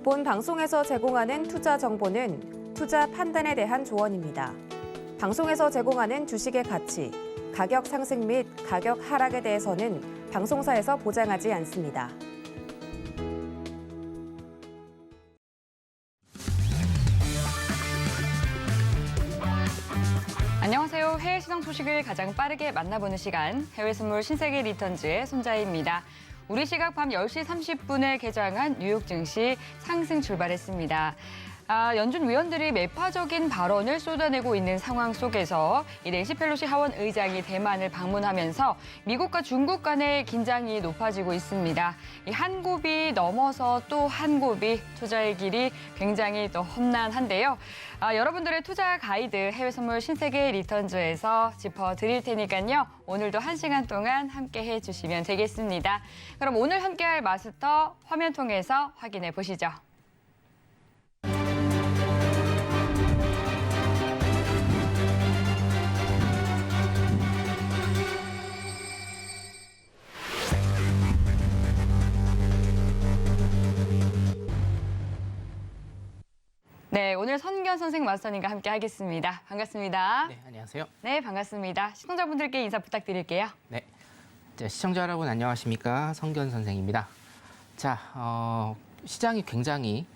본 방송에서 제공하는 투자 정보는 투자 판단에 대한 조언입니다. 방송에서 제공하는 주식의 가치, 가격 상승 및 가격 하락에 대해서는 방송사에서 보장하지 않습니다. 안녕하세요. 해외 시장 소식을 가장 빠르게 만나보는 시간, 해외 선물 신세계 리턴즈의 손자희입니다. 우리 시각 밤 10시 30분에 개장한 뉴욕 증시 상승 출발했습니다. 연준 위원들이 매파적인 발언을 쏟아내고 있는 상황 속에서 이 낸시 펠로시 하원 의장이 대만을 방문하면서 미국과 중국 간의 긴장이 높아지고 있습니다. 이 한 곱이 넘어서 또 한 곱이 투자의 길이 굉장히 또 험난한데요. 여러분들의 투자 가이드 해외 선물 신세계 리턴즈에서 짚어드릴 테니까요. 오늘도 1시간 동안 함께해 주시면 되겠습니다. 그럼 오늘 함께할 마스터 화면 통해서 확인해 보시죠. 네, 오늘 선견 선생 마스터님과 함께 하겠습니다. 반갑습니다. 네, 안녕하세요. 네, 반갑습니다. 시청자분들께 인사 부탁드릴게요. 네, 시청자 여러분 안녕하십니까? 성견 선생입니다. 자, 시장이 굉장히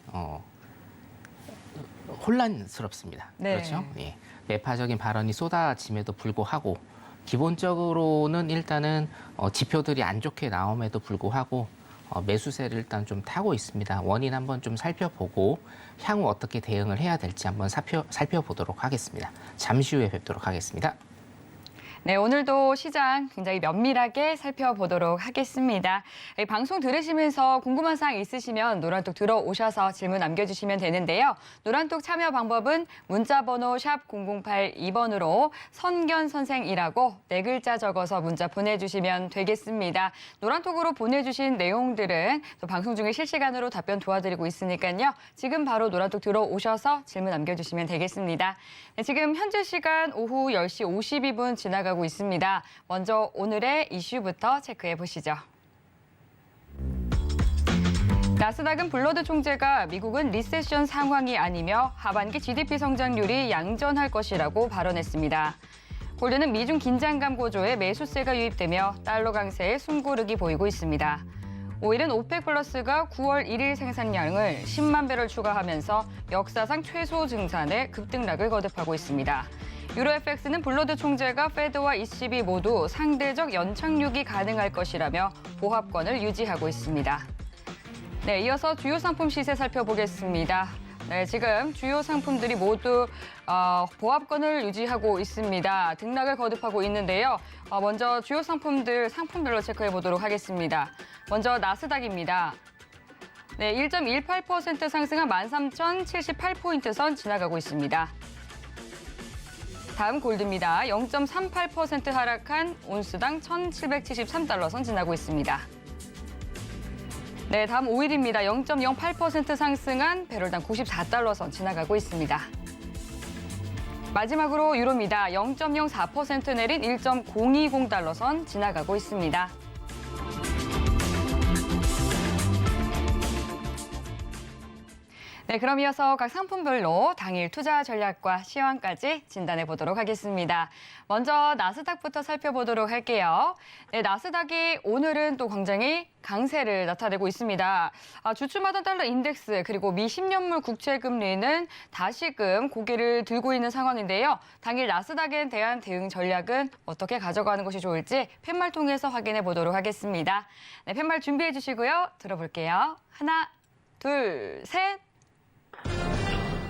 혼란스럽습니다. 네. 그렇죠? 예, 매파적인 발언이 쏟아짐에도 불구하고 기본적으로는 일단은 지표들이 안 좋게 나옴에도 불구하고 매수세를 일단 좀 타고 있습니다. 원인 한번 좀 살펴보고 향후 어떻게 대응을 해야 될지 한번 살펴보도록 하겠습니다. 잠시 후에 뵙도록 하겠습니다. 네, 오늘도 시장 굉장히 면밀하게 살펴보도록 하겠습니다. 방송 들으시면서 궁금한 사항 있으시면 노란톡 들어오셔서 질문 남겨주시면 되는데요. 노란톡 참여 방법은 문자번호 샵 0082번으로 선견선생이라고 4글자 적어서 문자 보내주시면 되겠습니다. 노란톡으로 보내주신 내용들은 또 방송 중에 실시간으로 답변 도와드리고 있으니까요. 지금 바로 노란톡 들어오셔서 질문 남겨주시면 되겠습니다. 네, 지금 현재 시간 오후 10시 52분 지나가고 있습니다. 먼저 오늘의 이슈부터 체크해 보시죠. 나스닥은 블러드 총재가 미국은 리세션 상황이 아니며 하반기 GDP 성장률이 양전할 것이라고 발언했습니다. 골드는 미중 긴장감 고조에 매수세가 유입되며 달러 강세에 숨고르기 보이고 있습니다. 오일은 오펙 플러스가 9월 1일 생산량을 10만 배럴 추가하면서 역사상 최소 증산에 급등락을 거듭하고 있습니다. 유로FX는 블러드 총재가 페드와 ECB 모두 상대적 연착륙이 가능할 것이라며 보합권을 유지하고 있습니다. 네, 이어서 주요 상품 시세 살펴보겠습니다. 네, 지금 주요 상품들이 모두 보합권을 유지하고 있습니다. 등락을 거듭하고 있는데요. 먼저 주요 상품들 상품별로 체크해 보도록 하겠습니다. 먼저 나스닥입니다. 네, 1.18% 상승한 13,078포인트 선 지나가고 있습니다. 다음 골드입니다. 0.38% 하락한 온스당 1,773달러 선 지나고 있습니다. 네, 다음 오일입니다. 0.08% 상승한 배럴당 94달러 선 지나가고 있습니다. 마지막으로 유로입니다. 0.04% 내린 1.020달러 선 지나가고 있습니다. 네, 그럼 이어서 각 상품별로 당일 투자 전략과 시황까지 진단해 보도록 하겠습니다. 먼저 나스닥부터 살펴보도록 할게요. 네, 나스닥이 오늘은 또 굉장히 강세를 나타내고 있습니다. 주춤하던 달러 인덱스 그리고 미 10년물 국채금리는 다시금 고개를 들고 있는 상황인데요. 당일 나스닥에 대한 대응 전략은 어떻게 가져가는 것이 좋을지 팻말 통해서 확인해 보도록 하겠습니다. 네, 팻말 준비해 주시고요. 들어볼게요. 하나, 둘, 셋.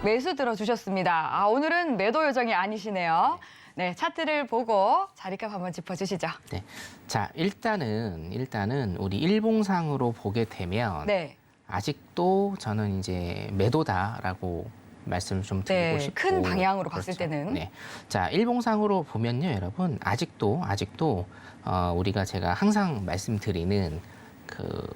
매수 들어주셨습니다. 오늘은 매도 요정이 아니시네요. 네, 차트를 보고 자리값 한번 짚어주시죠. 네, 자 일단은 우리 일봉상으로 보게 되면 네. 아직도 저는 이제 매도다라고 말씀을 좀 드리고 네, 싶고 큰 방향으로 그렇죠. 봤을 때는. 네, 자 일봉상으로 보면요, 여러분 아직도 우리가 제가 항상 말씀드리는 그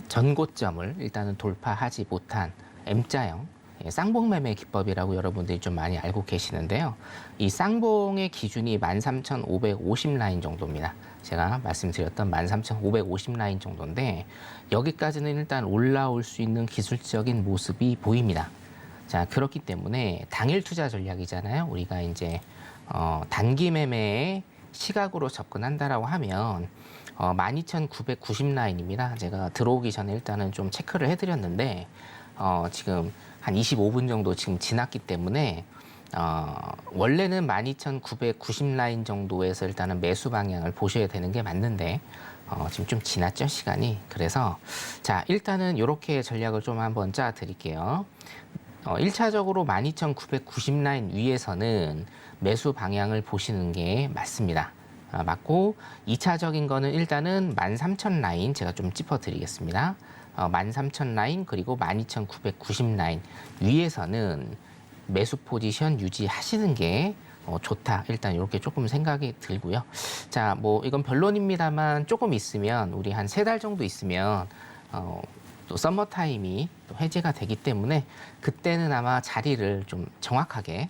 전고점을 일단은 돌파하지 못한 M자형 쌍봉 매매 기법이라고 여러분들이 좀 많이 알고 계시는데요. 이 쌍봉의 기준이 13,550 라인 정도입니다. 제가 말씀드렸던 13,550 라인 정도인데 여기까지는 일단 올라올 수 있는 기술적인 모습이 보입니다. 자, 그렇기 때문에 당일 투자 전략이잖아요. 우리가 이제 단기 매매에 시각으로 접근한다라고 하면 12,990 라인입니다. 제가 들어오기 전에 일단은 좀 체크를 해드렸는데 지금 한 25분 정도 지금 지났기 때문에 원래는 12,990 라인 정도에서 일단은 매수 방향을 보셔야 되는 게 맞는데 지금 좀 지났죠, 시간이. 그래서 자, 일단은 이렇게 전략을 좀 한번 짜 드릴게요. 1차적으로 12,990 라인 위에서는 매수 방향을 보시는 게 맞습니다. 맞고 2차적인 거는 일단은 13,000 라인 제가 좀 짚어드리겠습니다. 13,000 라인 그리고 12,990 라인 위에서는 매수 포지션 유지하시는 게 좋다. 일단 이렇게 조금 생각이 들고요. 자, 뭐 이건 변론입니다만 조금 있으면 우리 한 3달 정도 있으면 또 썸머 타임이 또 해제가 되기 때문에 그때는 아마 자리를 좀 정확하게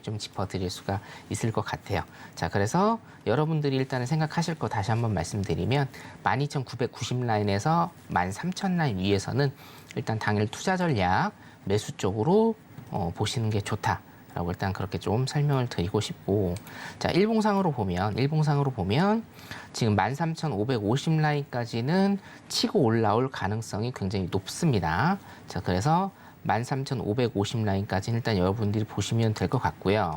좀 짚어드릴 수가 있을 것 같아요. 자, 그래서 여러분들이 일단은 생각하실 거 다시 한번 말씀드리면 12,990 라인에서 13,000 라인 위에서는 일단 당일 투자 전략 매수 쪽으로 보시는 게 좋다라고 일단 그렇게 좀 설명을 드리고 싶고, 자, 일봉상으로 보면 지금 13,550 라인까지는 치고 올라올 가능성이 굉장히 높습니다. 자, 그래서 13,550 라인까지는 일단 여러분들이 보시면 될 것 같고요.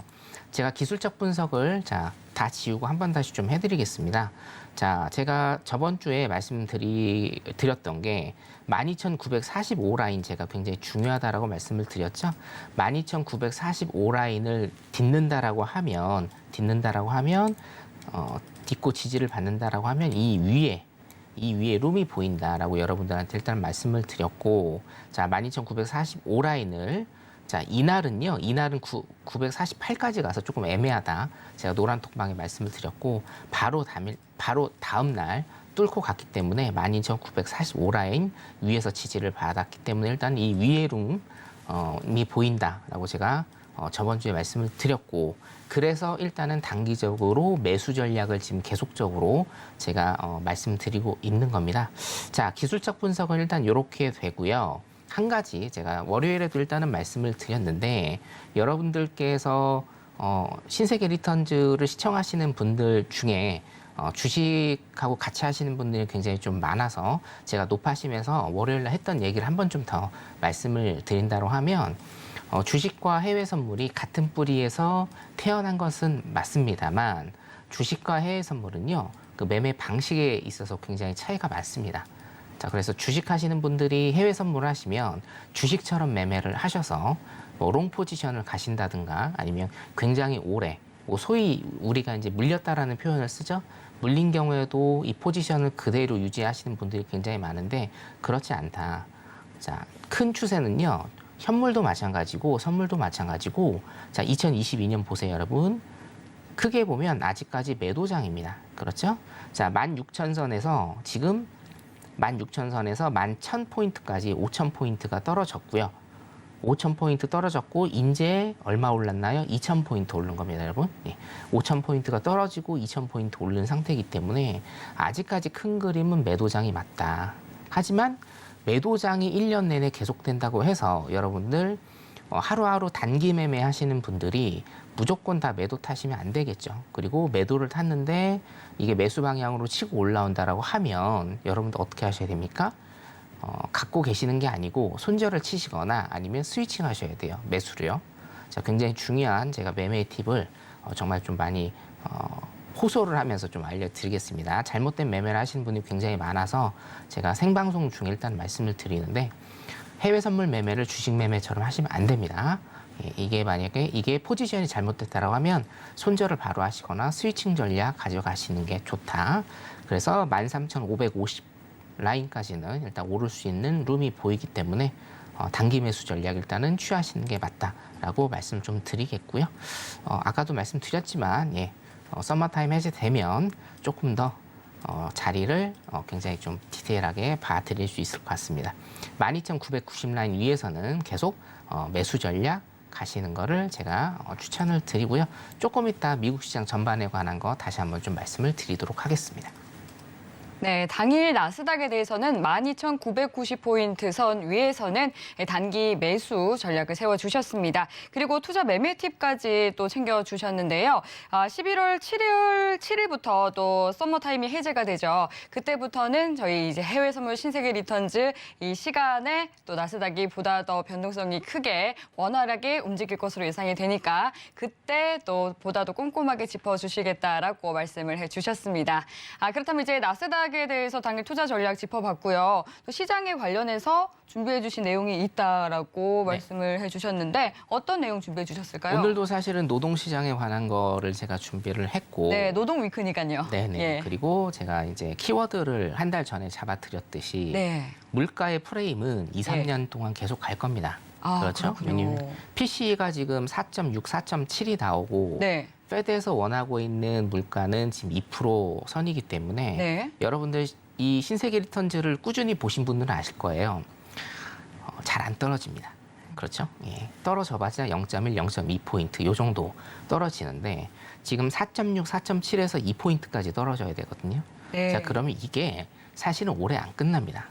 제가 기술적 분석을 다 지우고 한 번 다시 좀 해드리겠습니다. 자, 제가 저번 주에 말씀드렸던 게 12,945 라인 제가 굉장히 중요하다라고 말씀을 드렸죠. 12,945 라인을 딛는다라고 하면 딛고 지지를 받는다라고 하면 이 위에 룸이 보인다라고 여러분들한테 일단 말씀을 드렸고, 자, 12,945 라인을 이날은 948까지 가서 조금 애매하다. 제가 노란 톡방에 말씀을 드렸고, 바로 다음 날 뚫고 갔기 때문에 12,945 라인 위에서 지지를 받았기 때문에 일단 이 위에 룸이 보인다라고 제가 저번 주에 말씀을 드렸고, 그래서 일단은 단기적으로 매수 전략을 지금 계속적으로 제가 말씀드리고 있는 겁니다. 자, 기술적 분석은 일단 이렇게 되고요. 한 가지 제가 월요일에도 일단은 말씀을 드렸는데, 여러분들께서 신세계 리턴즈를 시청하시는 분들 중에 주식하고 같이 하시는 분들이 굉장히 좀 많아서 제가 높아심에서 월요일날 했던 얘기를 한 번 좀 더 말씀을 드린다고 하면, 주식과 해외 선물이 같은 뿌리에서 태어난 것은 맞습니다만 주식과 해외 선물은요, 그 매매 방식에 있어서 굉장히 차이가 많습니다. 자, 그래서 주식 하시는 분들이 해외 선물을 하시면 주식처럼 매매를 하셔서 롱 포지션을 가신다든가 아니면 굉장히 오래, 소위 우리가 이제 물렸다라는 표현을 쓰죠. 물린 경우에도 이 포지션을 그대로 유지하시는 분들이 굉장히 많은데 그렇지 않다. 자, 큰 추세는요, 현물도 마찬가지고 선물도 마찬가지고, 자, 2022년 보세요, 여러분. 크게 보면 아직까지 매도장입니다. 그렇죠? 자, 16,000선에서 지금 16,000선에서 11,000포인트까지 5,000포인트가 떨어졌고요. 5,000포인트 떨어졌고 이제 얼마 올랐나요? 2,000포인트 오른 겁니다, 여러분. 5,000포인트가 떨어지고 2,000포인트 오른 상태이기 때문에 아직까지 큰 그림은 매도장이 맞다. 하지만 매도장이 1년 내내 계속된다고 해서 여러분들 하루하루 단기 매매 하시는 분들이 무조건 다 매도 타시면 안 되겠죠. 그리고 매도를 탔는데 이게 매수 방향으로 치고 올라온다라고 하면 여러분들 어떻게 하셔야 됩니까? 갖고 계시는 게 아니고 손절을 치시거나 아니면 스위칭 하셔야 돼요. 매수를요. 자, 굉장히 중요한 제가 매매 팁을 정말 좀 많이 호소를 하면서 좀 알려드리겠습니다. 잘못된 매매를 하시는 분이 굉장히 많아서 제가 생방송 중에 일단 말씀을 드리는데, 해외 선물 매매를 주식 매매처럼 하시면 안 됩니다. 이게 만약에 이게 포지션이 잘못됐다라고 하면 손절을 바로 하시거나 스위칭 전략 가져가시는 게 좋다. 그래서 13,550 라인까지는 일단 오를 수 있는 룸이 보이기 때문에 단기 매수 전략 일단은 취하시는 게 맞다라고 말씀 좀 드리겠고요. 아까도 말씀드렸지만 서머타임 해제되면 조금 더 자리를 굉장히 좀 디테일하게 봐드릴 수 있을 것 같습니다. 12,990 라인 위에서는 계속 매수 전략 가시는 거를 제가 추천을 드리고요. 조금 이따 미국 시장 전반에 관한 거 다시 한번 좀 말씀을 드리도록 하겠습니다. 네, 당일 나스닥에 대해서는 12,990포인트 선 위에서는 단기 매수 전략을 세워주셨습니다. 그리고 투자 매매 팁까지 또 챙겨주셨는데요. 11월 7일부터 또 썸머타임이 해제가 되죠. 그때부터는 저희 이제 해외 선물 신세계 리턴즈 이 시간에 또 나스닥이 보다 더 변동성이 크게 원활하게 움직일 것으로 예상이 되니까 그때 또 보다 더 꼼꼼하게 짚어주시겠다라고 말씀을 해주셨습니다. 그렇다면 이제 나스닥 에 대해서 당일 투자 전략 짚어봤고요. 또 시장에 관련해서 준비해 주신 내용이 있다라고 말씀을 해주셨는데 어떤 내용 준비해 주셨을까요? 오늘도 사실은 노동시장에 관한 거를 제가 준비를 했고 네, 노동 위크니까요. 네네. 예. 그리고 제가 이제 키워드를 한 달 전에 잡아드렸듯이 네. 물가의 프레임은 2, 3년 동안 계속 갈 겁니다. 그렇죠? 그렇군요. 왜냐면 PCE가 지금 4.6, 4.7이 나오고 네. 페드에서 원하고 있는 물가는 지금 2% 선이기 때문에 네. 여러분들 이 신세계 리턴즈를 꾸준히 보신 분들은 아실 거예요. 잘 안 떨어집니다. 그렇죠? 예. 떨어져봤자 0.1, 0.2포인트 요 정도 떨어지는데 지금 4.6, 4.7에서 2포인트까지 떨어져야 되거든요. 네. 자, 그러면 이게 사실은 올해 안 끝납니다.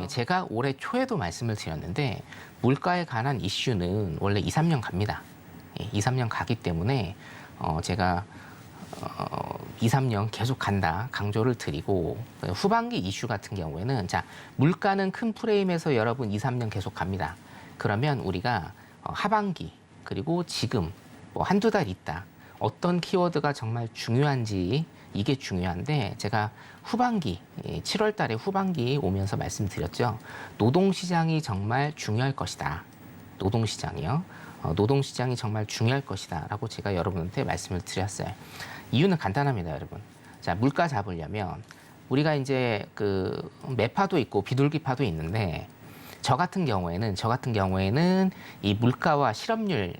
제가 올해 초에도 말씀을 드렸는데 물가에 관한 이슈는 원래 2, 3년 갑니다. 2, 3년 가기 때문에 제가 2, 3년 계속 간다 강조를 드리고 후반기 이슈 같은 경우에는 자 물가는 큰 프레임에서 여러분 2, 3년 계속 갑니다. 그러면 우리가 하반기 그리고 지금 뭐 한두 달 있다 어떤 키워드가 정말 중요한지 이게 중요한데 제가 후반기 7월 달에 후반기 오면서 말씀드렸죠. 노동시장이 정말 중요할 것이다. 노동시장이요. 노동시장이 정말 중요할 것이다 라고 제가 여러분한테 말씀을 드렸어요. 이유는 간단합니다, 여러분. 자, 물가 잡으려면 우리가 이제 그 매파도 있고 비둘기파도 있는데 저 같은 경우에는 이 물가와 실업률의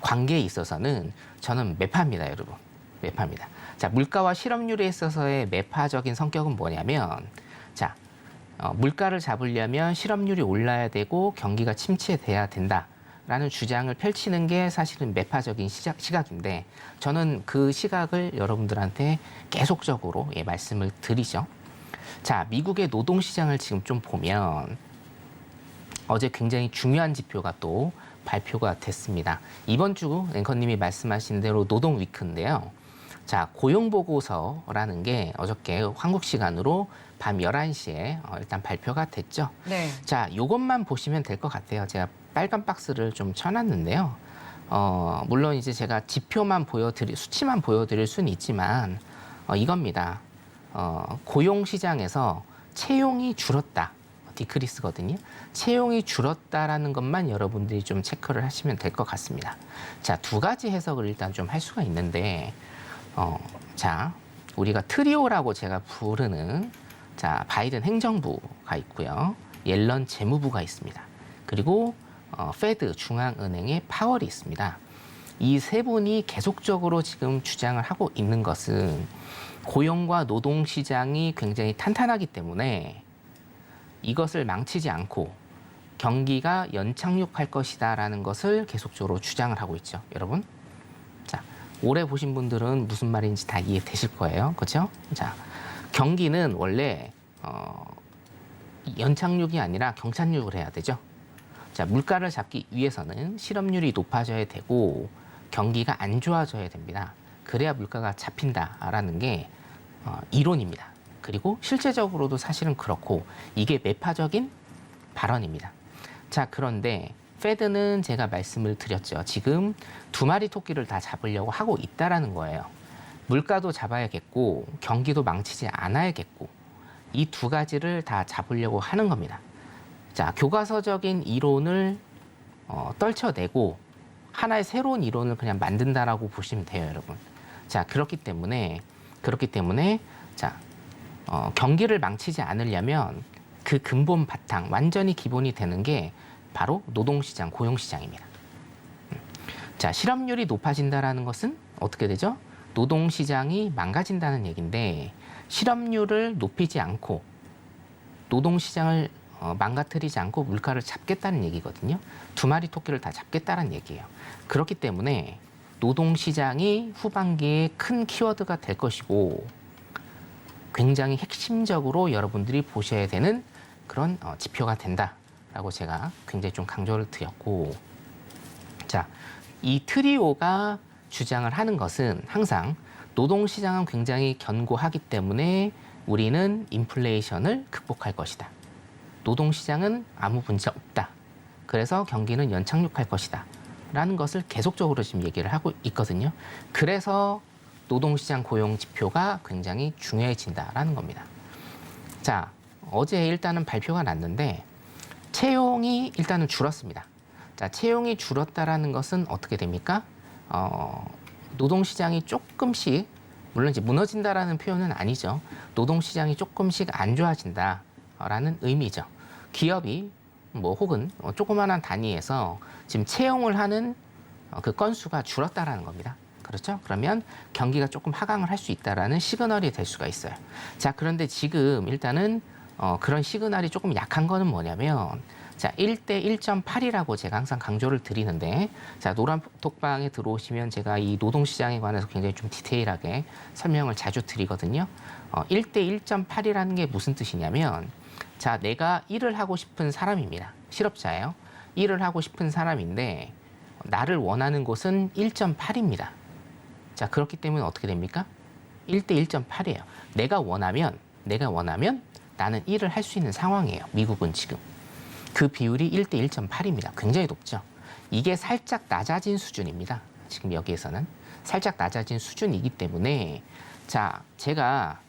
관계에 있어서는 저는 매파입니다, 여러분. 매파입니다. 자, 물가와 실업률에 있어서의 매파적인 성격은 뭐냐면 자, 물가를 잡으려면 실업률이 올라야 되고 경기가 침체돼야 된다라는 주장을 펼치는 게 사실은 매파적인 시각인데 저는 그 시각을 여러분들한테 계속적으로 말씀을 드리죠. 자, 미국의 노동시장을 지금 좀 보면 어제 굉장히 중요한 지표가 또 발표가 됐습니다. 이번 주 앵커님이 말씀하신 대로 노동 위크인데요. 자, 고용보고서라는 게 어저께 한국 시간으로 밤 11시에 일단 발표가 됐죠. 네. 자, 요것만 보시면 될 것 같아요. 제가 빨간 박스를 좀 쳐놨는데요. 물론 이제 제가 지표만 수치만 보여드릴 수는 있지만 이겁니다. 고용 시장에서 채용이 줄었다. 디크리스거든요. 채용이 줄었다라는 것만 여러분들이 좀 체크를 하시면 될 것 같습니다. 자, 두 가지 해석을 일단 좀 할 수가 있는데 자, 우리가 트리오라고 제가 부르는 자, 바이든 행정부가 있고요. 옐런 재무부가 있습니다. 그리고 페드 중앙은행의 파월이 있습니다. 이 세 분이 계속적으로 지금 주장을 하고 있는 것은 고용과 노동 시장이 굉장히 탄탄하기 때문에 이것을 망치지 않고 경기가 연착륙할 것이다라는 것을 계속적으로 주장을 하고 있죠. 여러분. 자, 올해 보신 분들은 무슨 말인지 다 이해되실 거예요. 그렇죠? 자, 경기는 원래 연착륙이 아니라 경착륙을 해야 되죠. 자, 물가를 잡기 위해서는 실업률이 높아져야 되고 경기가 안 좋아져야 됩니다. 그래야 물가가 잡힌다라는 게 이론입니다. 그리고 실제적으로도 사실은 그렇고 이게 매파적인 발언입니다. 자, 그런데 페드는 제가 말씀을 드렸죠. 지금 두 마리 토끼를 다 잡으려고 하고 있다라는 거예요. 물가도 잡아야겠고 경기도 망치지 않아야겠고 이 두 가지를 다 잡으려고 하는 겁니다. 자, 교과서적인 이론을 떨쳐내고 하나의 새로운 이론을 그냥 만든다라고 보시면 돼요, 여러분. 자, 그렇기 때문에 자, 경기를 망치지 않으려면 그 근본 바탕, 완전히 기본이 되는 게 바로 노동시장, 고용시장입니다. 자, 실업률이 높아진다라는 것은 어떻게 되죠? 노동시장이 망가진다는 얘기인데 실업률을 높이지 않고 노동시장을 망가뜨리지 않고 물가를 잡겠다는 얘기거든요. 두 마리 토끼를 다 잡겠다는 얘기예요. 그렇기 때문에 노동시장이 후반기에 큰 키워드가 될 것이고 굉장히 핵심적으로 여러분들이 보셔야 되는 그런 지표가 된다라고 제가 굉장히 좀 강조를 드렸고, 자, 이 트리오가 주장을 하는 것은 항상 노동시장은 굉장히 견고하기 때문에 우리는 인플레이션을 극복할 것이다. 노동시장은 아무 문제 없다. 그래서 경기는 연착륙할 것이다. 라는 것을 계속적으로 지금 얘기를 하고 있거든요. 그래서 노동시장 고용 지표가 굉장히 중요해진다라는 겁니다. 자, 어제 일단은 발표가 났는데 채용이 일단은 줄었습니다. 자, 채용이 줄었다라는 것은 어떻게 됩니까? 노동시장이 조금씩, 물론 이제 무너진다라는 표현은 아니죠. 노동시장이 조금씩 안 좋아진다라는 의미죠. 기업이 혹은 조그마한 단위에서 지금 채용을 하는 그 건수가 줄었다라는 겁니다. 그렇죠? 그러면 경기가 조금 하강을 할 수 있다라는 시그널이 될 수가 있어요. 자, 그런데 지금 일단은 그런 시그널이 조금 약한 거는 뭐냐면, 자, 1대 1.8이라고 제가 항상 강조를 드리는데, 자, 노란톡방에 들어오시면 제가 이 노동시장에 관해서 굉장히 좀 디테일하게 설명을 자주 드리거든요. 1대 1.8이라는 게 무슨 뜻이냐면, 자, 내가 일을 하고 싶은 사람입니다. 실업자예요. 일을 하고 싶은 사람인데 나를 원하는 곳은 1.8입니다. 자, 그렇기 때문에 어떻게 됩니까? 1대 1.8이에요. 내가 원하면 나는 일을 할 수 있는 상황이에요. 미국은 지금. 그 비율이 1대 1.8입니다. 굉장히 높죠. 이게 살짝 낮아진 수준입니다. 지금 여기에서는. 살짝 낮아진 수준이기 때문에, 자, 제가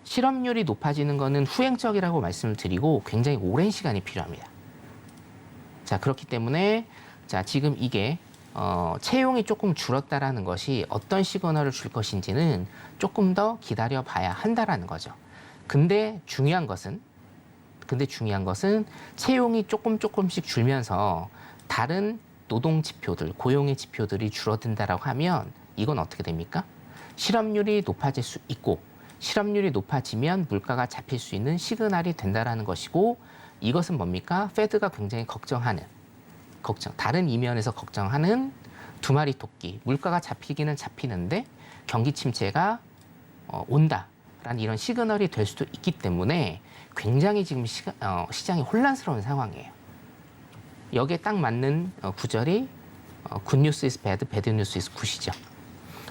실업률이 높아지는 것은 후행적이라고 말씀을 드리고 굉장히 오랜 시간이 필요합니다. 자, 그렇기 때문에 자, 지금 이게 채용이 조금 줄었다라는 것이 어떤 시그널을 줄 것인지는 조금 더 기다려 봐야 한다라는 거죠. 근데 중요한 것은 채용이 조금씩 줄면서 다른 노동 지표들, 고용의 지표들이 줄어든다라고 하면 이건 어떻게 됩니까? 실업률이 높아질 수 있고, 실업률이 높아지면 물가가 잡힐 수 있는 시그널이 된다라는 것이고, 이것은 뭡니까? 페드가 굉장히 다른 이면에서 걱정하는 두 마리 토끼, 물가가 잡히기는 잡히는데 경기 침체가 온다라는 이런 시그널이 될 수도 있기 때문에 굉장히 지금 시장이 혼란스러운 상황이에요. 여기에 딱 맞는 구절이 good news is bad, bad news is good이죠.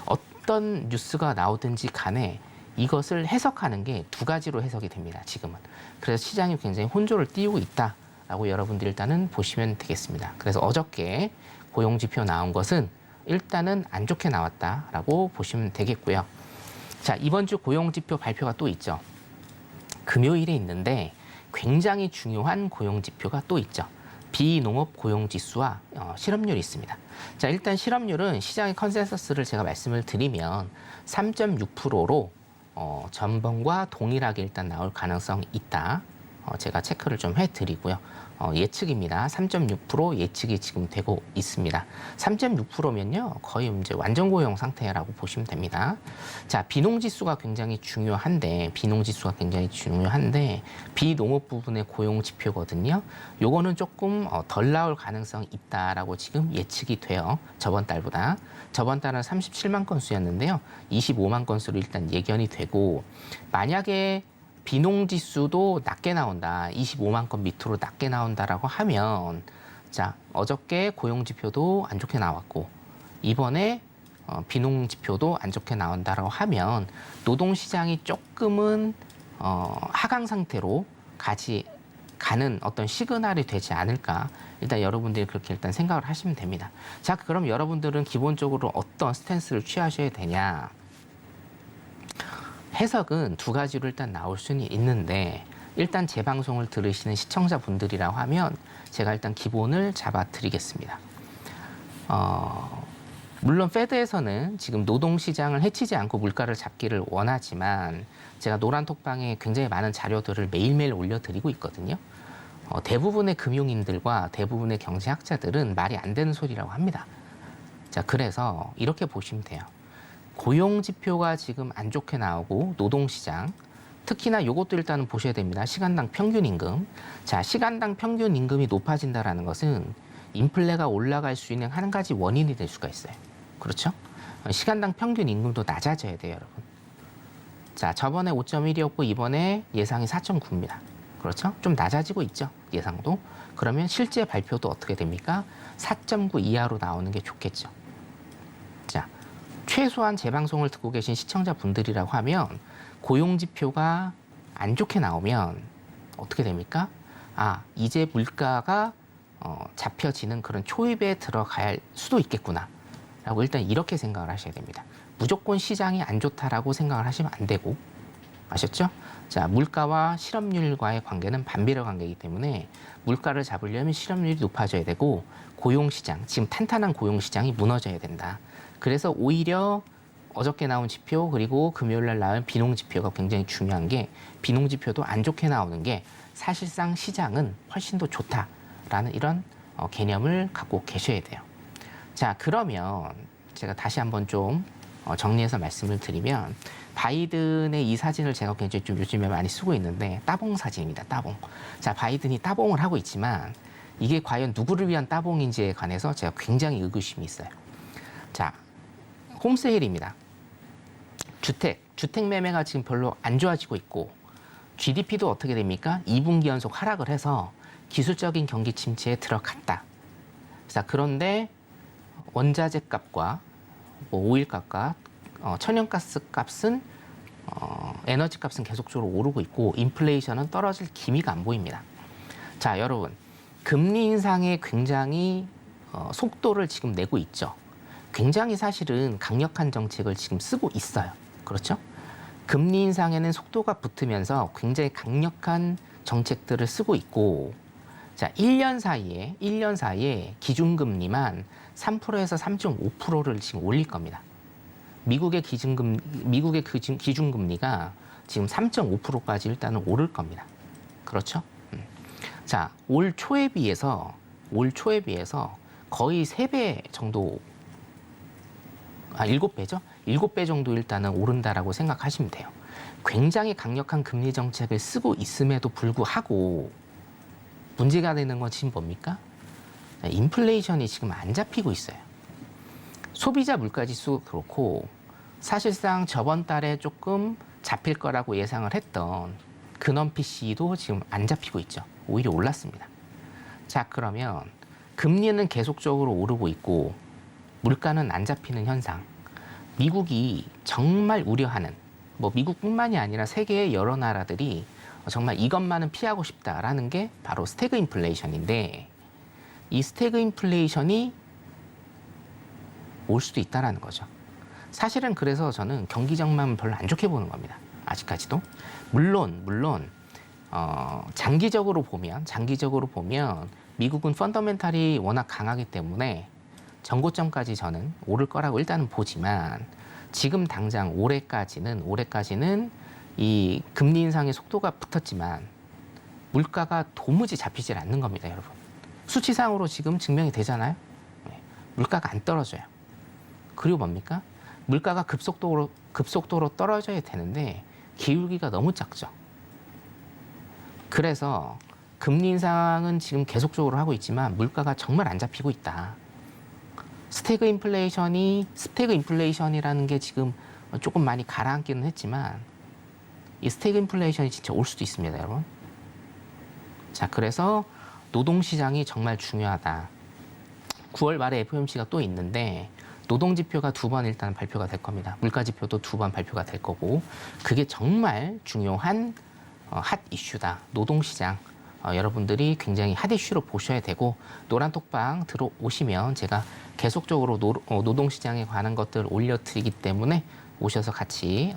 어떤 뉴스가 나오든지 간에 이것을 해석하는 게 두 가지로 해석이 됩니다. 지금은. 그래서 시장이 굉장히 혼조를 띄우고 있다라고 여러분들이 일단은 보시면 되겠습니다. 그래서 어저께 고용지표 나온 것은 일단은 안 좋게 나왔다라고 보시면 되겠고요. 자, 이번 주 고용지표 발표가 또 있죠. 금요일에 있는데 굉장히 중요한 고용지표가 또 있죠. 비농업 고용지수와 실업률이 있습니다. 자, 일단 실업률은 시장의 컨센서스를 제가 말씀을 드리면 3.6%로 전번과 동일하게 일단 나올 가능성이 있다. 제가 체크를 좀 해드리고요. 예측입니다. 3.6% 예측이 지금 되고 있습니다. 3.6%면요 거의 이제 완전 고용 상태라고 보시면 됩니다. 자, 비농지수가 굉장히 중요한데 비농업 부분의 고용 지표거든요. 요거는 조금 덜 나올 가능성이 있다라고 지금 예측이 돼요. 저번 달은 37만 건수였는데요. 25만 건수로 일단 예견이 되고, 만약에 비농지수도 낮게 나온다, 25만 건 밑으로 낮게 나온다라고 하면, 자, 어저께 고용지표도 안 좋게 나왔고 이번에 비농지표도 안 좋게 나온다라고 하면 노동시장이 조금은 하강 상태로 가는 어떤 시그널이 되지 않을까, 일단 여러분들이 그렇게 일단 생각을 하시면 됩니다. 자, 그럼 여러분들은 기본적으로 어떤 스탠스를 취하셔야 되냐? 해석은 두 가지로 일단 나올 수는 있는데, 일단 제 방송을 들으시는 시청자분들이라고 하면 제가 일단 기본을 잡아드리겠습니다. 물론 페드에서는 지금 노동시장을 해치지 않고 물가를 잡기를 원하지만 제가 노란톡방에 굉장히 많은 자료들을 매일매일 올려드리고 있거든요. 대부분의 금융인들과 대부분의 경제학자들은 말이 안 되는 소리라고 합니다. 자, 그래서 이렇게 보시면 돼요. 고용 지표가 지금 안 좋게 나오고 노동시장, 특히나 이것도 일단은 보셔야 됩니다. 시간당 평균 임금. 자, 시간당 평균 임금이 높아진다는 것은 인플레가 올라갈 수 있는 한 가지 원인이 될 수가 있어요. 그렇죠? 시간당 평균 임금도 낮아져야 돼요, 여러분. 자, 저번에 5.1이었고 이번에 예상이 4.9입니다. 그렇죠? 좀 낮아지고 있죠, 예상도. 그러면 실제 발표도 어떻게 됩니까? 4.9 이하로 나오는 게 좋겠죠. 자, 최소한 제 방송을 듣고 계신 시청자분들이라고 하면 고용 지표가 안 좋게 나오면 어떻게 됩니까? 아, 이제 물가가 잡혀지는 그런 초입에 들어갈 수도 있겠구나 라고 일단 이렇게 생각을 하셔야 됩니다. 무조건 시장이 안 좋다라고 생각을 하시면 안 되고, 아셨죠? 자, 물가와 실업률과의 관계는 반비례 관계이기 때문에 물가를 잡으려면 실업률이 높아져야 되고 고용시장, 지금 탄탄한 고용시장이 무너져야 된다. 그래서 오히려 어저께 나온 지표 그리고 금요일 날 나온 비농지표가 굉장히 중요한 게 비농지표도 안 좋게 나오는 게 사실상 시장은 훨씬 더 좋다라는 이런 개념을 갖고 계셔야 돼요. 자, 그러면 제가 다시 한번 좀 정리해서 말씀을 드리면 바이든의 이 사진을 제가 굉장히 좀 요즘에 많이 쓰고 있는데 따봉 사진입니다. 따봉. 자, 바이든이 따봉을 하고 있지만 이게 과연 누구를 위한 따봉인지에 관해서 제가 굉장히 의구심이 있어요. 자, 홈세일입니다. 주택 매매가 지금 별로 안 좋아지고 있고 GDP도 어떻게 됩니까? 2분기 연속 하락을 해서 기술적인 경기 침체에 들어갔다. 자, 그런데 원자재 값과 오일 값과 천연가스 값은 에너지 값은 계속적으로 오르고 있고 인플레이션은 떨어질 기미가 안 보입니다. 자, 여러분, 금리 인상에 굉장히 속도를 지금 내고 있죠. 굉장히 사실은 강력한 정책을 지금 쓰고 있어요. 그렇죠? 금리 인상에는 속도가 붙으면서 굉장히 강력한 정책들을 쓰고 있고, 자, 1년 사이에 기준금리만 3%에서 3.5%를 지금 올릴 겁니다. 미국의 기준금리가 지금 3.5%까지 일단은 오를 겁니다. 그렇죠? 자, 올 초에 비해서 거의 3배 정도, 7배죠? 7배 정도 일단은 오른다라고 생각하시면 돼요. 굉장히 강력한 금리 정책을 쓰고 있음에도 불구하고 문제가 되는 건 지금 뭡니까? 인플레이션이 지금 안 잡히고 있어요. 소비자 물가지수 그렇고 사실상 저번 달에 조금 잡힐 거라고 예상을 했던 근원 PCE도 지금 안 잡히고 있죠. 오히려 올랐습니다. 자, 그러면 금리는 계속적으로 오르고 있고 물가는 안 잡히는 현상. 미국이 정말 우려하는, 미국뿐만이 아니라 세계의 여러 나라들이 정말 이것만은 피하고 싶다라는 게 바로 스태그 인플레이션인데, 이 스태그 인플레이션이 올 수도 있다라는 거죠. 사실은 그래서 저는 경기 전망은 별로 안 좋게 보는 겁니다. 아직까지도. 물론 장기적으로 보면 미국은 펀더멘탈이 워낙 강하기 때문에 전고점까지 저는 오를 거라고 일단은 보지만 지금 당장 올해까지는 이 금리 인상의 속도가 붙었지만 물가가 도무지 잡히질 않는 겁니다, 여러분. 수치상으로 지금 증명이 되잖아요. 물가가 안 떨어져요. 그리고 뭡니까? 물가가 급속도로 떨어져야 되는데 기울기가 너무 작죠. 그래서 금리 인상은 지금 계속적으로 하고 있지만 물가가 정말 안 잡히고 있다. 스태그 인플레이션이라는 게 지금 조금 많이 가라앉기는 했지만 이 스태그 인플레이션이 진짜 올 수도 있습니다, 여러분. 자, 그래서 노동시장이 정말 중요하다. 9월 말에 FOMC가 또 있는데 노동지표가 2번 일단 발표가 될 겁니다. 물가지표도 2번 발표가 될 거고 그게 정말 중요한 핫 이슈다. 노동시장. 여러분들이 굉장히 핫 이슈로 보셔야 되고 노란톡방 들어오시면 제가 계속적으로 노동시장에 관한 것들 올려드리기 때문에 오셔서 같이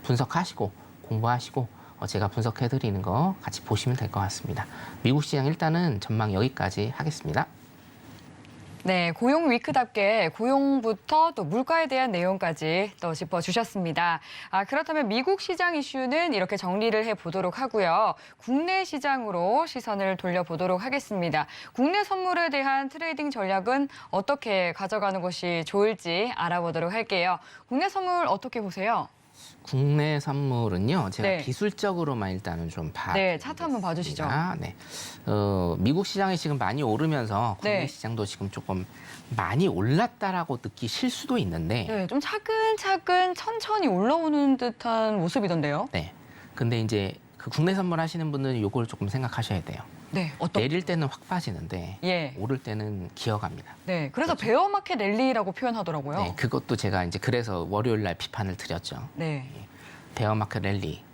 분석하시고 공부하시고 제가 분석해드리는 거 같이 보시면 될 것 같습니다. 미국 시장 일단은 전망 여기까지 하겠습니다. 네, 고용 위크답게 고용부터 또 물가에 대한 내용까지 또 짚어주셨습니다. 그렇다면 미국 시장 이슈는 이렇게 정리를 해보도록 하고요. 국내 시장으로 시선을 돌려보도록 하겠습니다. 국내 선물에 대한 트레이딩 전략은 어떻게 가져가는 것이 좋을지 알아보도록 할게요. 국내 선물 어떻게 보세요? 국내 선물은요, 제가 네. 기술적으로만 일단은 좀 네, 차트 한번 봐주시죠. 네. 미국 시장이 지금 많이 오르면서 국내 네. 시장도 지금 조금 많이 올랐다라고 느끼실 수도 있는데, 네, 좀 차근차근 천천히 올라오는 듯한 모습이던데요. 네. 근데 이제 그 국내 선물 하시는 분들은 이걸 조금 생각하셔야 돼요. 네, 어떤? 내릴 때는 확 빠지는데, 예. 오를 때는 기어갑니다. 네, 그래서 베어마켓 랠리라고 표현하더라고요. 네, 그것도 제가 이제 그래서 월요일 날 비판을 드렸죠. 네, 베어마켓 랠리,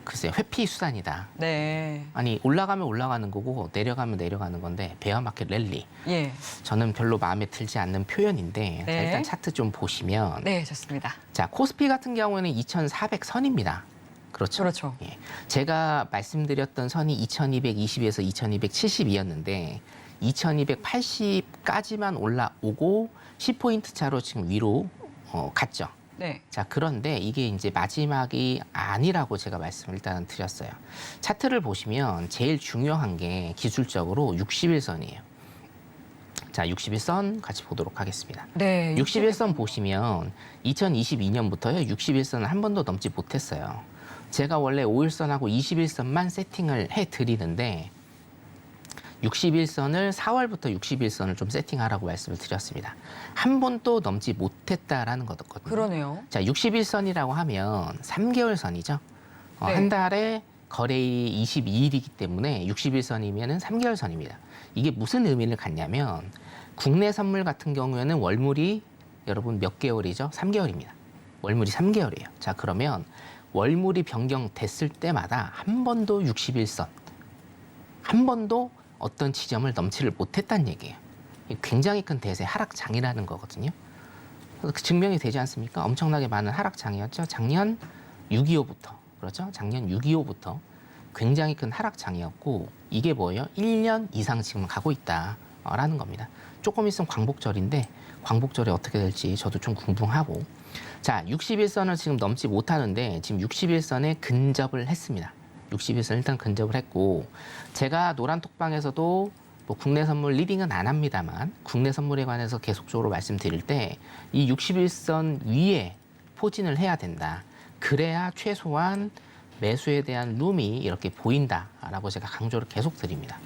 글쎄 회피 수단이다. 네, 아니 올라가면 올라가는 거고 내려가면 내려가는 건데 베어마켓 랠리. 예, 저는 별로 마음에 들지 않는 표현인데 네. 자, 일단 차트 좀 보시면 네, 좋습니다. 자 코스피 같은 경우에는 2,400선입니다. 그렇죠. 그렇죠. 예. 제가 말씀드렸던 선이 2,220에서 2,272였는데 2,280까지만 올라오고 10포인트 차로 지금 위로 갔죠. 네, 자, 그런데 이게 이제 마지막이 아니라고 제가 말씀을 일단 드렸어요. 차트를 보시면 제일 중요한 게 기술적으로 60일선이에요. 자, 60일선 같이 보도록 하겠습니다. 네, 61선 보시면 2022년부터요, 61선을 한 번도 넘지 못했어요. 제가 원래 5일선하고 21선만 세팅을 해드리는데 61선을 4월부터 61선을 좀 세팅하라고 말씀을 드렸습니다. 한 번도 넘지 못했다라는 거거든요. 그러네요. 자, 61선이라고 하면 3개월 선이죠. 네. 한 달에 거래일이 22일이기 때문에 61선이면 3개월 선입니다. 이게 무슨 의미를 갖냐면 국내 선물 같은 경우에는 월물이 여러분 몇 개월이죠? 3개월입니다. 월물이 3개월이에요. 자, 그러면 월물이 변경됐을 때마다 한 번도 61선, 한 번도 어떤 지점을 넘지를 못했다는 얘기예요. 굉장히 큰 대세 하락장이라는 거거든요. 그 증명이 되지 않습니까? 엄청나게 많은 하락장이었죠. 작년 6.25부터 그렇죠? 작년 6.25부터 굉장히 큰 하락장이었고 이게 뭐예요? 1년 이상 지금 가고 있다라는 겁니다. 조금 있으면 광복절인데 광복절이 어떻게 될지 저도 좀 궁금하고 자 61선을 지금 넘지 못하는데 지금 61선에 근접을 했습니다. 61선 일단 근접을 했고 제가 노란톡방에서도 뭐 국내 선물 리딩은 안 합니다만 국내 선물에 관해서 계속적으로 말씀드릴 때 이 61선 위에 포진을 해야 된다. 그래야 최소한 매수에 대한 룸이 이렇게 보인다라고 제가 강조를 계속 드립니다.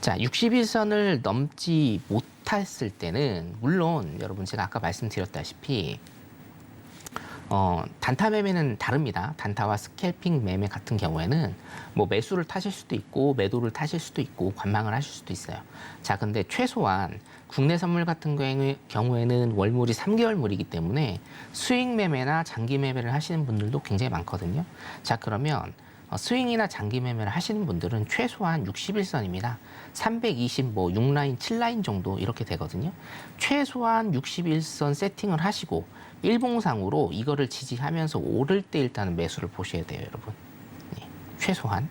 자, 61선을 넘지 못했을 때는 물론 여러분 제가 아까 말씀드렸다시피 단타 매매는 다릅니다. 단타와 스캘핑 매매 같은 경우에는 뭐 매수를 타실 수도 있고 매도를 타실 수도 있고 관망을 하실 수도 있어요. 자, 근데 최소한 국내 선물 같은 경우에는 월물이 3개월물이기 때문에 스윙 매매나 장기 매매를 하시는 분들도 굉장히 많거든요. 자, 그러면 스윙이나 장기 매매를 하시는 분들은 최소한 61선입니다. 320, 뭐 6라인, 7라인 정도 이렇게 되거든요. 최소한 61선 세팅을 하시고 일봉상으로 이거를 지지하면서 오를 때 일단은 매수를 보셔야 돼요, 여러분. 네, 최소한.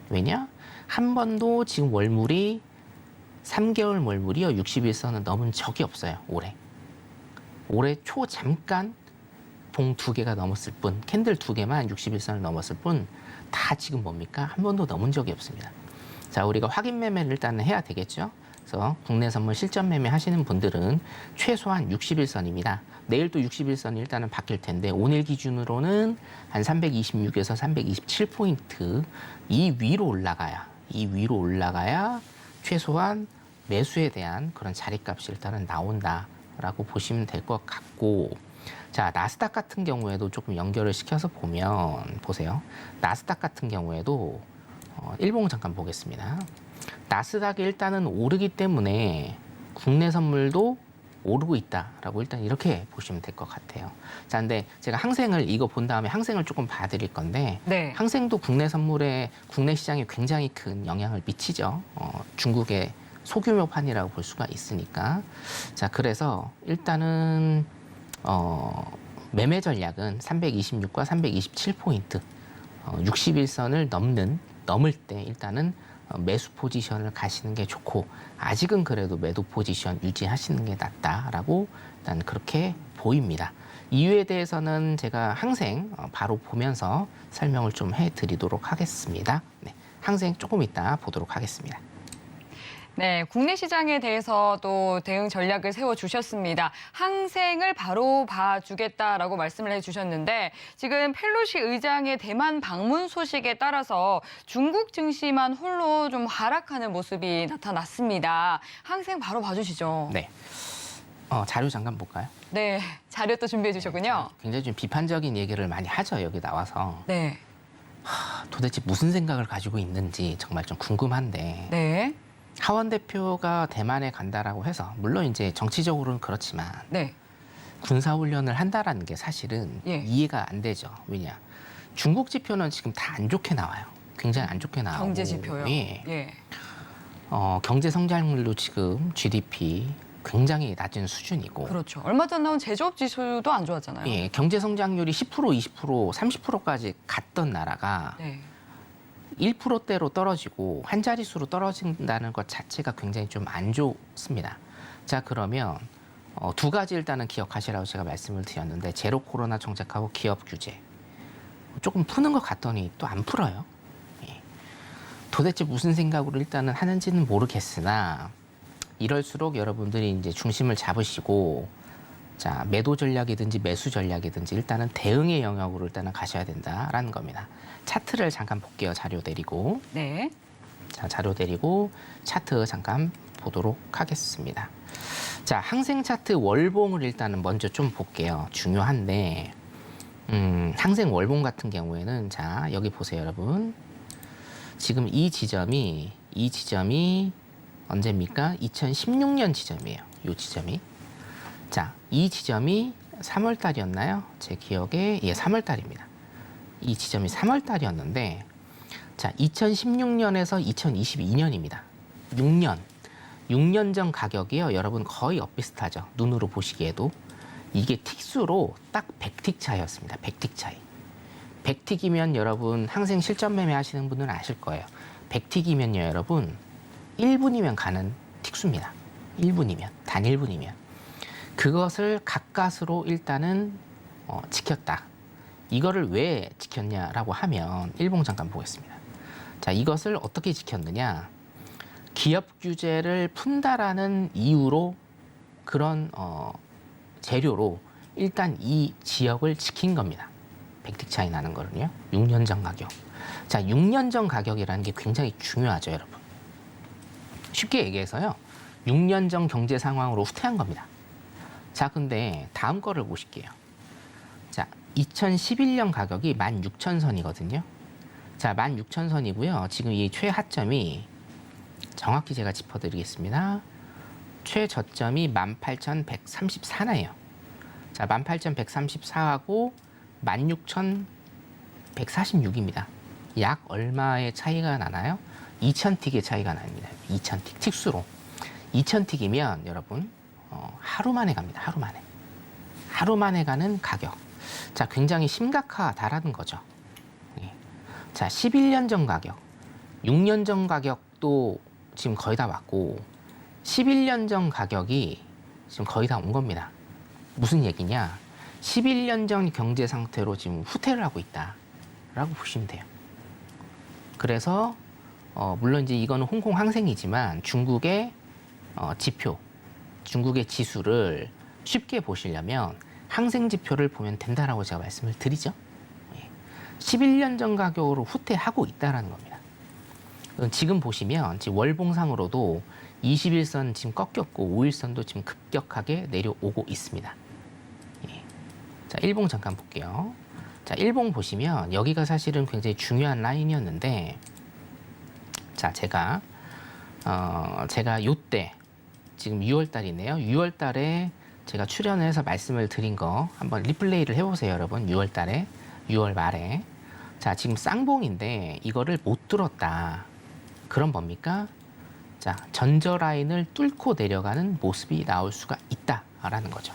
왜냐? 한 번도 지금 월물이 3개월 월물이요 61선은 넘은 적이 없어요, 올해. 올해 초 잠깐 봉 2개가 넘었을 뿐, 캔들 2개만 61선을 넘었을 뿐, 다 지금 뭡니까? 한 번도 넘은 적이 없습니다. 자, 우리가 확인 매매를 일단은 해야 되겠죠? 그래서 국내 선물 실전 매매 하시는 분들은 최소한 61선입니다. 내일 또 61선이 일단은 바뀔 텐데 오늘 기준으로는 한 326에서 327포인트 이 위로 올라가야 최소한 매수에 대한 그런 자리값이 일단은 나온다라고 보시면 될 것 같고 자, 나스닥 같은 경우에도 조금 연결을 시켜서 보면 보세요. 나스닥 같은 경우에도 일봉 잠깐 보겠습니다. 나스닥이 일단은 오르기 때문에 국내 선물도 오르고 있다라고 일단 이렇게 보시면 될 것 같아요. 자, 근데 제가 항생을 이거 본 다음에 항생을 조금 봐드릴 건데 네. 항생도 국내 선물에 국내 시장에 굉장히 큰 영향을 미치죠. 중국의 소규모판이라고 볼 수가 있으니까. 자, 그래서 일단은 매매 전략은 326과 327포인트 61선을 넘을 때 일단은 매수 포지션을 가시는 게 좋고 아직은 그래도 매도 포지션 유지하시는 게 낫다라고 일단 그렇게 보입니다. 이유에 대해서는 제가 항생 바로 보면서 설명을 좀 해드리도록 하겠습니다. 네, 항생 조금 이따 보도록 하겠습니다. 네, 국내 시장에 대해서도 대응 전략을 세워주셨습니다. 항생을 바로 봐주겠다라고 말씀을 해주셨는데 지금 펠로시 의장의 대만 방문 소식에 따라서 중국 증시만 홀로 좀 하락하는 모습이 나타났습니다. 항생 바로 봐주시죠. 네, 자료 잠깐 볼까요? 네, 자료 또 준비해 주셨군요. 굉장히 좀 비판적인 얘기를 많이 하죠, 여기 나와서. 네, 도대체 무슨 생각을 가지고 있는지 정말 좀 궁금한데 네, 하원 대표가 대만에 간다라고 해서 물론 이제 정치적으로는 그렇지만 네. 군사훈련을 한다라는 게 사실은 예. 이해가 안 되죠. 왜냐? 중국 지표는 지금 다 안 좋게 나와요. 굉장히 안 좋게 나오고. 경제 지표요. 예. 예. 경제 성장률도 지금 GDP 굉장히 낮은 수준이고. 그렇죠. 얼마 전 나온 제조업 지수도 안 좋았잖아요. 예, 경제 성장률이 10%, 20%, 30%까지 갔던 나라가 네. 1%대로 떨어지고 한 자릿수로 떨어진다는 것 자체가 굉장히 좀 안 좋습니다. 자, 그러면 두 가지 일단은 기억하시라고 제가 말씀을 드렸는데 제로 코로나 정책하고 기업 규제 조금 푸는 것 같더니 또 안 풀어요. 예. 도대체 무슨 생각으로 일단은 하는지는 모르겠으나 이럴수록 여러분들이 이제 중심을 잡으시고 자, 매도 전략이든지 매수 전략이든지 일단은 대응의 영역으로 일단은 가셔야 된다라는 겁니다. 차트를 잠깐 볼게요. 자료 내리고. 네. 자, 자료 내리고 차트 잠깐 보도록 하겠습니다. 자, 항생 차트 월봉을 일단은 먼저 좀 볼게요. 중요한데 항생 월봉 같은 경우에는 자, 여기 보세요, 여러분. 지금 이 지점이 언제입니까? 2016년 지점이에요. 이 지점이. 자, 이 지점이 3월 달이었나요? 제 기억에 3월 달입니다. 이 지점이 3월 달이었는데 자, 2016년에서 2022년입니다. 6년 전 가격이요. 여러분 거의 엇비슷하죠. 눈으로 보시기에도 이게 틱수로 딱 100틱 차이였습니다. 100틱 차이. 100틱이면 여러분 항생 실전 매매 하시는 분은 아실 거예요. 100틱이면요, 여러분 1분이면 가는 틱수입니다. 1분이면, 단 1분이면. 그것을 가까스로 일단은 지켰다. 이거를 왜 지켰냐라고 하면 일봉 잠깐 보겠습니다. 자, 이것을 어떻게 지켰느냐? 기업 규제를 푼다라는 이유로 그런 재료로 일단 이 지역을 지킨 겁니다. 100틱 차이 나는 거는요. 6년 전 가격. 자, 6년 전 가격이라는 게 굉장히 중요하죠, 여러분. 쉽게 얘기해서요. 6년 전 경제 상황으로 후퇴한 겁니다. 자, 근데 다음 거를 보실게요. 자, 2011년 가격이 16,000선이거든요. 자, 16,000선이고요. 지금 이 최하점이 정확히 제가 짚어드리겠습니다. 최저점이 18,134나요. 자, 18,134하고 16,146입니다. 약 얼마의 차이가 나나요? 2,000틱의 차이가 납니다. 2,000틱, 틱수로. 2,000틱이면 여러분 하루 만에 갑니다. 하루 만에. 하루 만에 가는 가격. 자, 굉장히 심각하다라는 거죠. 예. 자, 11년 전 가격, 6년 전 가격도 지금 거의 다 왔고 11년 전 가격이 지금 거의 다 온 겁니다. 무슨 얘기냐? 11년 전 경제 상태로 지금 후퇴를 하고 있다라고 보시면 돼요. 그래서 물론 이제 이거는 홍콩 항생이지만 중국의 지표, 중국의 지수를 쉽게 보시려면 항생 지표를 보면 된다라고 제가 말씀을 드리죠. 11년 전 가격으로 후퇴하고 있다라는 겁니다. 지금 보시면 지금 월봉상으로도 21선 지금 꺾였고 5일선도 지금 급격하게 내려오고 있습니다. 자, 일봉 잠깐 볼게요. 자, 일봉 보시면 여기가 사실은 굉장히 중요한 라인이었는데 자, 제가 요때 지금 6월 달이네요. 6월 달에 제가 출연을 해서 말씀을 드린 거 한번 리플레이를 해보세요, 여러분. 6월 달에, 6월 말에. 자, 지금 쌍봉인데 이거를 못 뚫었다. 그럼 뭡니까? 자, 전저 라인을 뚫고 내려가는 모습이 나올 수가 있다라는 거죠.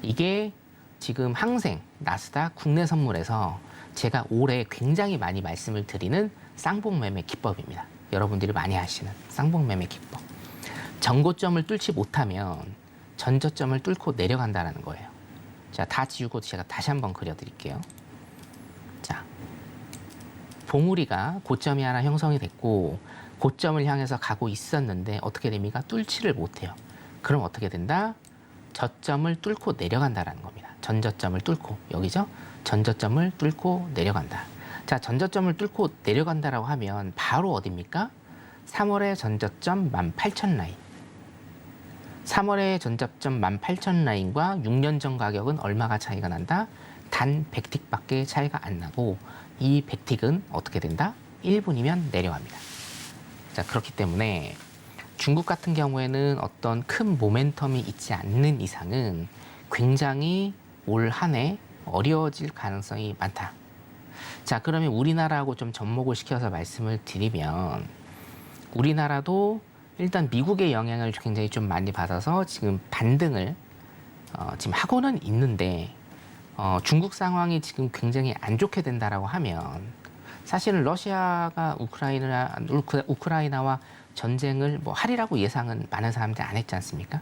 이게 지금 항생, 나스닥, 국내 선물에서 제가 올해 굉장히 많이 말씀을 드리는 쌍봉매매 기법입니다. 여러분들이 많이 하시는 쌍봉매매 기법. 전고점을 뚫지 못하면 전저점을 뚫고 내려간다는 거예요. 자, 다 지우고 제가 다시 한번 그려드릴게요. 자, 봉우리가 고점이 하나 형성이 됐고 고점을 향해서 가고 있었는데 어떻게 됩니까? 뚫지를 못해요. 그럼 어떻게 된다? 저점을 뚫고 내려간다라는 겁니다. 전저점을 뚫고, 여기죠? 전저점을 뚫고 내려간다. 자, 전저점을 뚫고 내려간다라고 하면 바로 어디입니까? 3월의 전저점 18,000 라인. 3월의 전저점 18,000 라인과 6년 전 가격은 얼마가 차이가 난다? 단 100틱밖에 차이가 안 나고 이 100틱은 어떻게 된다? 1분이면 내려갑니다. 자, 그렇기 때문에 중국 같은 경우에는 어떤 큰 모멘텀이 있지 않는 이상은 굉장히 올 한 해 어려워질 가능성이 많다. 자, 그러면 우리나라하고 좀 접목을 시켜서 말씀을 드리면 우리나라도 일단 미국의 영향을 굉장히 좀 많이 받아서 지금 반등을 지금 하고는 있는데 중국 상황이 지금 굉장히 안 좋게 된다라고 하면 사실은 러시아가 우크라이나와 전쟁을 뭐 하리라고 예상은 많은 사람들이 안 했지 않습니까?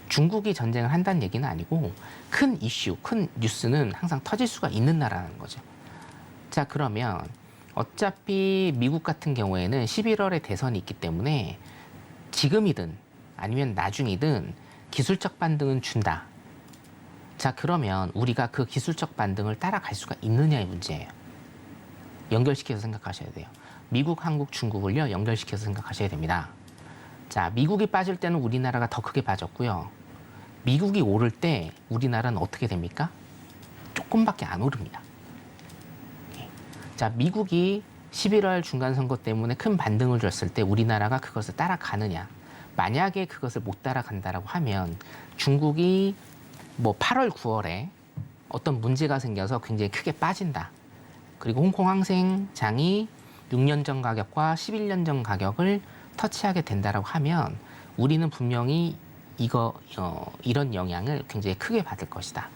중국이 전쟁을 한다는 얘기는 아니고 큰 이슈, 큰 뉴스는 항상 터질 수가 있는 나라라는 거죠. 자, 그러면 어차피 미국 같은 경우에는 11월에 대선이 있기 때문에 지금이든 아니면 나중이든 기술적 반등은 준다. 자, 그러면 우리가 그 기술적 반등을 따라갈 수가 있느냐의 문제예요. 연결시켜서 생각하셔야 돼요. 미국, 한국, 중국을요 연결시켜서 생각하셔야 됩니다. 자, 미국이 빠질 때는 우리나라가 더 크게 빠졌고요. 미국이 오를 때 우리나라는 어떻게 됩니까? 조금밖에 안 오릅니다. 자, 미국이 11월 중간선거 때문에 큰 반등을 줬을 때 우리나라가 그것을 따라가느냐. 만약에 그것을 못 따라간다라고 하면 중국이 뭐 8월, 9월에 어떤 문제가 생겨서 굉장히 크게 빠진다. 그리고 홍콩 항생장이 6년 전 가격과 11년 전 가격을 터치하게 된다라고 하면 우리는 분명히 이런 영향을 굉장히 크게 받을 것이다.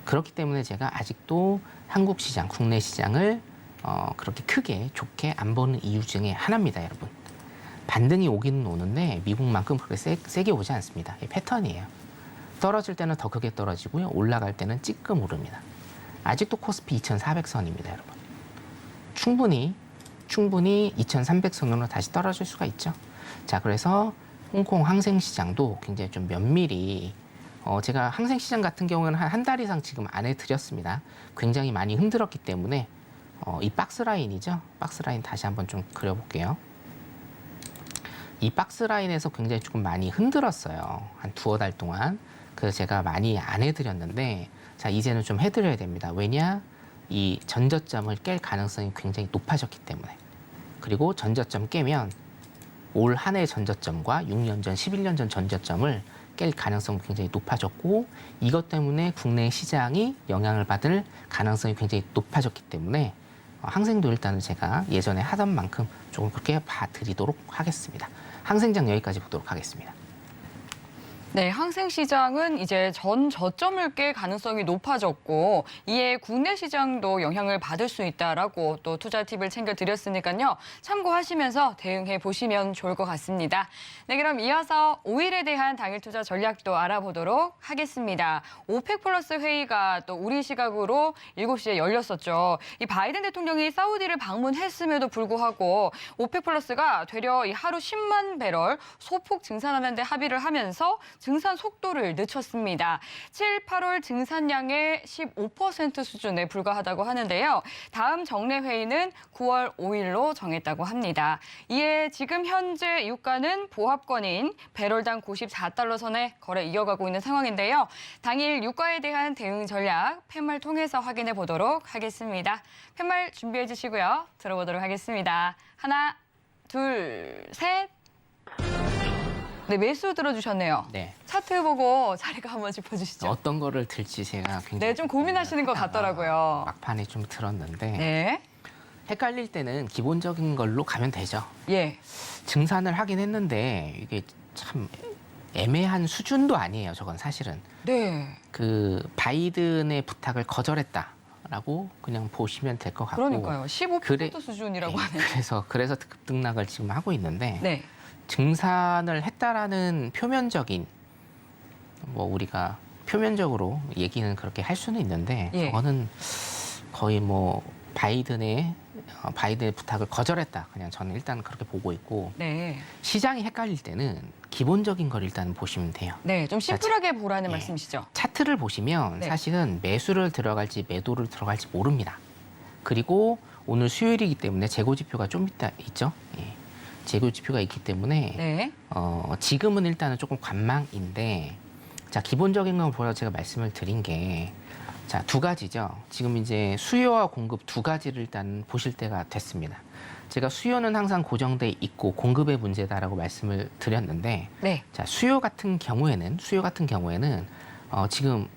그렇기 때문에 제가 아직도 한국 시장, 국내 시장을 그렇게 크게 좋게 안 보는 이유 중에 하나입니다, 여러분. 반등이 오기는 오는데 미국만큼 그렇게 세게 오지 않습니다. 이 패턴이에요. 떨어질 때는 더 크게 떨어지고요. 올라갈 때는 찌끔 오릅니다. 아직도 코스피 2,400선입니다, 여러분. 충분히 2,300선으로 다시 떨어질 수가 있죠. 자, 그래서 홍콩 항생시장도 굉장히 좀 면밀히 제가 항생시장 같은 경우는 한 달 이상 지금 안 해드렸습니다. 굉장히 많이 흔들었기 때문에 이 박스라인이죠. 박스라인 다시 한번 좀 그려볼게요. 이 박스라인에서 굉장히 조금 많이 흔들었어요. 한 두어 달 동안. 그래서 제가 많이 안 해드렸는데 자, 이제는 좀 해드려야 됩니다. 왜냐? 이 전저점을 깰 가능성이 굉장히 높아졌기 때문에. 그리고 전저점 깨면 올 한 해 전저점과 6년 전, 11년 전 전저점을 깰 가능성이 굉장히 높아졌고 이것 때문에 국내 시장이 영향을 받을 가능성이 굉장히 높아졌기 때문에 항생도 일단은 제가 예전에 하던 만큼 조금 그렇게 봐드리도록 하겠습니다. 항생장 여기까지 보도록 하겠습니다. 네, 항생시장은 이제 전 저점을 깰 가능성이 높아졌고 이에 국내 시장도 영향을 받을 수 있다라고 또 투자 팁을 챙겨드렸으니까요. 참고하시면서 대응해 보시면 좋을 것 같습니다. 네, 그럼 이어서 5일에 대한 당일 투자 전략도 알아보도록 하겠습니다. 오펙 플러스 회의가 또 우리 시각으로 7시에 열렸었죠. 이 바이든 대통령이 사우디를 방문했음에도 불구하고 오펙 플러스가 되려 이 하루 10만 배럴 소폭 증산하는 데 합의를 하면서 증산 속도를 늦췄습니다. 7, 8월 증산량의 15% 수준에 불과하다고 하는데요. 다음 정례 회의는 9월 5일로 정했다고 합니다. 이에 지금 현재 유가는 보합권인 배럴당 94달러 선에 거래 이어가고 있는 상황인데요. 당일 유가에 대한 대응 전략 팻말 통해서 확인해 보도록 하겠습니다. 팻말 준비해 주시고요. 들어보도록 하겠습니다. 하나, 둘, 셋. 네, 매수 들어주셨네요. 네. 차트 보고 자리가 한번 짚어주시죠. 어떤 거를 들지 제가 굉장히 네, 좀 고민하시는 것 같더라고요. 막판에 좀 들었는데 네. 헷갈릴 때는 기본적인 걸로 가면 되죠. 예. 증산을 하긴 했는데 이게 참 애매한 수준도 아니에요. 저건 사실은 네. 그 바이든의 부탁을 거절했다. 있다라고 그냥 보시면 될 것 같고. 그러니까요. 15% 수준이라고 하네요. 그래서 급등락을 지금 하고 있는데 네. 증산을 했다라는 표면적인 뭐 우리가 표면적으로 얘기는 그렇게 할 수는 있는데 예. 저거는 거의 뭐 바이든의 부탁을 거절했다. 그냥 저는 일단 그렇게 보고 있고 네. 시장이 헷갈릴 때는 기본적인 걸 일단 보시면 돼요. 네, 좀 심플하게 보라는 예. 말씀이시죠? 차트를 보시면 네. 사실은 매수를 들어갈지 매도를 들어갈지 모릅니다. 그리고 오늘 수요일이기 때문에 재고 지표가 좀 이따 있죠. 예. 재고 지표가 있기 때문에 네. 지금은 일단은 조금 관망인데 자 기본적인 건 보라 제가 말씀을 드린 게 자, 두 가지죠. 지금 이제 수요와 공급 두 가지를 일단 보실 때가 됐습니다. 제가 수요는 항상 고정돼 있고 공급의 문제다라고 말씀을 드렸는데 네. 자, 수요 같은 경우에는 지금